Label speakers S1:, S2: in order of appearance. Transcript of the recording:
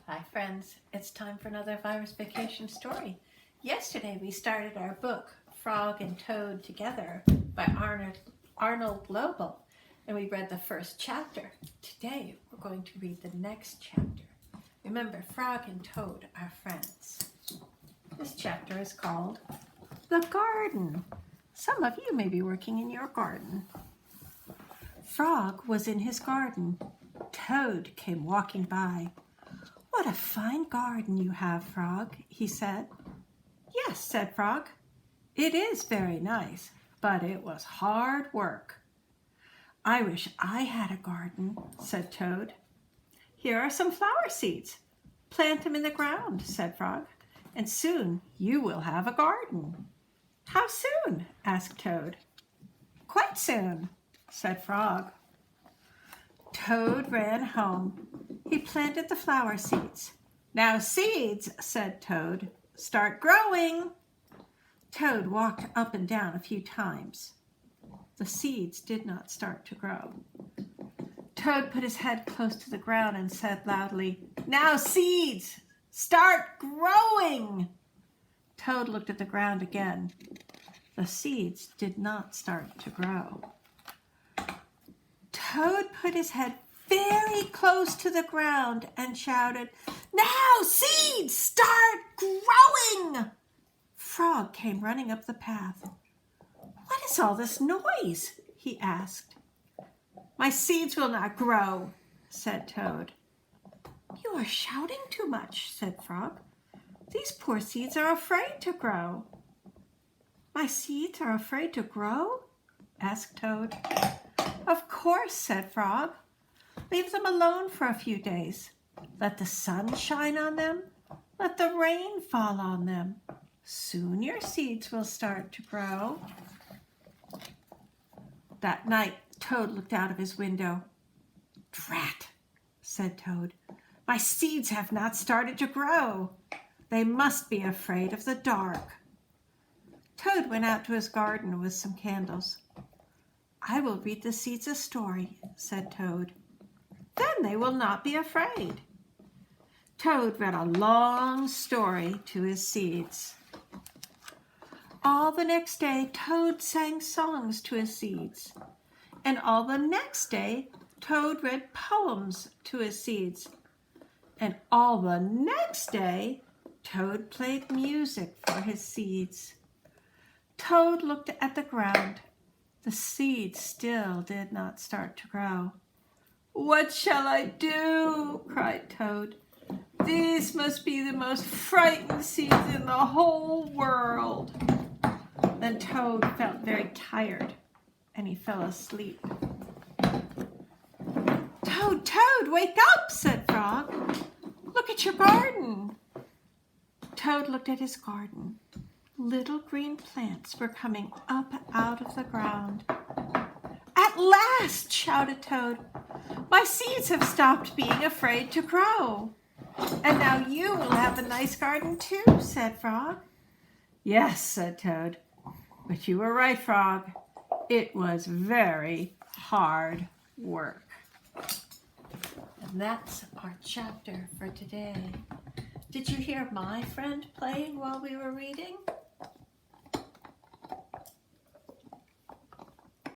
S1: Hi friends, it's time for another Virus Vacation story. Yesterday we started our book, Frog and Toad Together by Arnold Lobel, and we read the first chapter. Today we're going to read the next chapter. Remember, Frog and Toad are friends. This chapter is called The Garden. Some of you may be working in your garden. Frog was in his garden. Toad came walking by. "What a fine garden you have, Frog," he said. "Yes," said Frog. "It is very nice, but it was hard work." "I wish I had a garden," said Toad. "Here are some flower seeds. Plant them in the ground," said Frog, "and soon you will have a garden." "How soon?" asked Toad. "Quite soon," said Frog. Toad ran home. He planted the flower seeds. "Now seeds," said Toad, "start growing." Toad walked up and down a few times. The seeds did not start to grow. Toad put his head close to the ground and said loudly, "Now seeds, start growing." Toad looked at the ground again. The seeds did not start to grow. Toad put his head very close to the ground and shouted, "Now seeds, start growing." Frog came running up the path. "What is all this noise?" he asked. "My seeds will not grow," said Toad. "You are shouting too much," said Frog. "These poor seeds are afraid to grow." "My seeds are afraid to grow?" asked Toad. "Of course," said Frog. "Leave them alone for a few days. Let the sun shine on them. Let the rain fall on them. Soon your seeds will start to grow." That night, Toad looked out of his window. "Drat," said Toad. "My seeds have not started to grow. They must be afraid of the dark." Toad went out to his garden with some candles. "I will read the seeds a story," said Toad. "Then they will not be afraid." Toad read a long story to his seeds. All the next day, Toad sang songs to his seeds. And all the next day, Toad read poems to his seeds. And all the next day, Toad played music for his seeds. Toad looked at the ground. The seeds still did not start to grow. "What shall I do?" cried Toad. "These must be the most frightened seeds in the whole world." Then Toad felt very tired, and he fell asleep. "Toad, Toad, wake up," said Frog. "Look at your garden." Toad looked at his garden. Little green plants were coming up out of the ground. "At last!" shouted Toad. "My seeds have stopped being afraid to grow." "And now you will have a nice garden too," said Frog. "Yes," said Toad. "But you were right, Frog. It was very hard work." And that's our chapter for today. Did you hear my friend playing while we were reading?